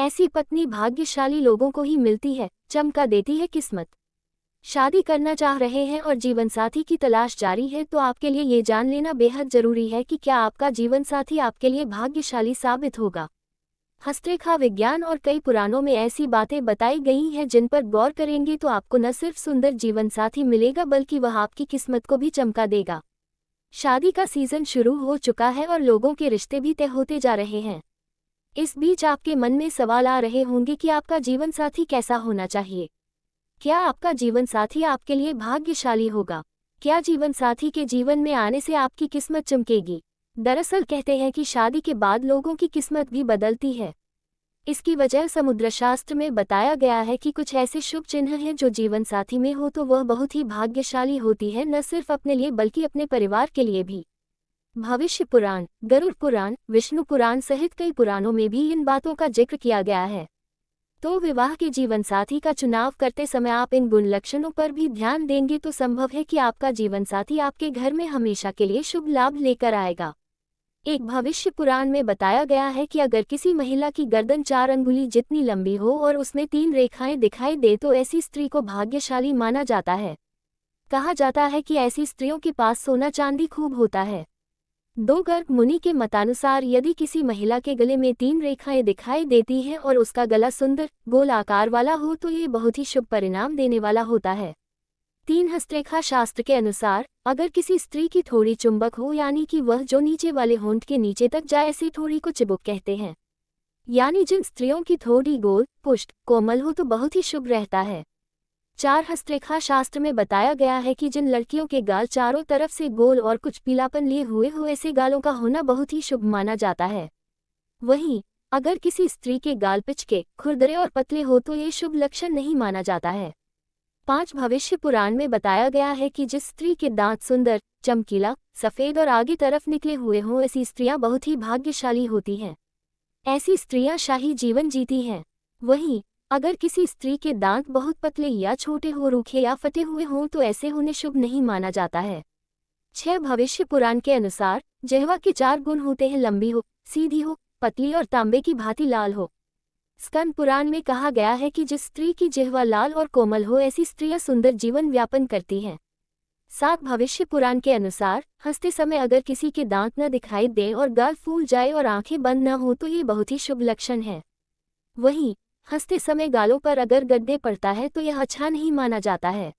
ऐसी पत्नी भाग्यशाली लोगों को ही मिलती है, चमका देती है किस्मत। शादी करना चाह रहे हैं और जीवनसाथी की तलाश जारी है तो आपके लिए ये जान लेना बेहद जरूरी है कि क्या आपका जीवनसाथी आपके लिए भाग्यशाली साबित होगा। हस्तरेखा विज्ञान और कई पुराणों में ऐसी बातें बताई गई हैं जिन पर गौर करेंगे तो आपको न सिर्फ सुंदर जीवनसाथी मिलेगा बल्कि वह आपकी किस्मत को भी चमका देगा। शादी का सीजन शुरू हो चुका है और लोगों के रिश्ते भी तय होते जा रहे हैं। इस बीच आपके मन में सवाल आ रहे होंगे कि आपका जीवनसाथी कैसा होना चाहिए। क्या आपका जीवनसाथी आपके लिए भाग्यशाली होगा? क्या जीवनसाथी के जीवन में आने से आपकी किस्मत चमकेगी? दरअसल कहते हैं कि शादी के बाद लोगों की किस्मत भी बदलती है। इसकी वजह समुद्रशास्त्र में बताया गया है कि कुछ ऐसे शुभ चिन्ह हैं जो जीवनसाथी में हो तो वह बहुत ही भाग्यशाली होती है, न सिर्फ अपने लिए बल्कि अपने परिवार के लिए भी। भविष्य पुराण, गरुड़ पुराण, विष्णु पुराण सहित कई पुराणों में भी इन बातों का जिक्र किया गया है। तो विवाह के जीवनसाथी का चुनाव करते समय आप इन गुण लक्षणों पर भी ध्यान देंगे तो संभव है कि आपका जीवनसाथी आपके घर में हमेशा के लिए शुभ लाभ लेकर आएगा। एक भविष्य पुराण में बताया गया है कि अगर किसी महिला की गर्दन 4 अंगुली जितनी लंबी हो और उसमें 3 रेखाएं दिखाई दे तो ऐसी स्त्री को भाग्यशाली माना जाता है। कहा जाता है कि ऐसी स्त्रियों के पास सोना चांदी खूब होता है। 2 गर्ग मुनि के मतानुसार यदि किसी महिला के गले में 3 रेखाएं दिखाई देती हैं और उसका गला सुंदर गोल आकार वाला हो तो ये बहुत ही शुभ परिणाम देने वाला होता है। 3 हस्तरेखा शास्त्र के अनुसार अगर किसी स्त्री की थोड़ी चुंबक हो यानी कि वह जो नीचे वाले होंठ के नीचे तक जाए ऐसी थोड़ी को चिबुक कहते हैं। यानी जिन स्त्रियों की थोड़ी गोल, पुष्ट, कोमल हो तो बहुत ही शुभ रहता है। 4 हस्तरेखा शास्त्र में बताया गया है कि जिन लड़कियों के गाल चारों तरफ से गोल और कुछ पीलापन लिए हुए हो ऐसे गालों का होना बहुत ही शुभ माना जाता है। वहीं अगर किसी स्त्री के गाल पिचके, खुरदरे और पतले हो तो ये शुभ लक्षण नहीं माना जाता है। 5 भविष्य पुराण में बताया गया है कि जिस स्त्री के दांत सुंदर, चमकीला, सफेद और आगे तरफ निकले हुए हों ऐसी स्त्रियां बहुत ही भाग्यशाली होती हैं। ऐसी स्त्रियां शाही जीवन जीती हैं। वहीं अगर किसी स्त्री के दांत बहुत पतले या छोटे हो, रूखे या फटे हुए हों तो ऐसे होने शुभ नहीं माना जाता है। 6 भविष्य पुराण के अनुसार जिह्वा के 4 गुण होते हैं, लंबी हो, सीधी हो, पतली और तांबे की भांति लाल हो। स्कंद पुराण में कहा गया है कि जिस स्त्री की जिह्वा लाल और कोमल हो ऐसी स्त्रियां सुंदर जीवन व्यापन करती हैं। 7 भविष्य पुराण के अनुसार हंसते समय अगर किसी के दांत न दिखाई दे और गाल फूल जाए और आंखें बंद न हो तो ये बहुत ही शुभ लक्षण है। वहीं हंसते समय गालों पर अगर गड्ढे पड़ता है तो यह अच्छा नहीं माना जाता है।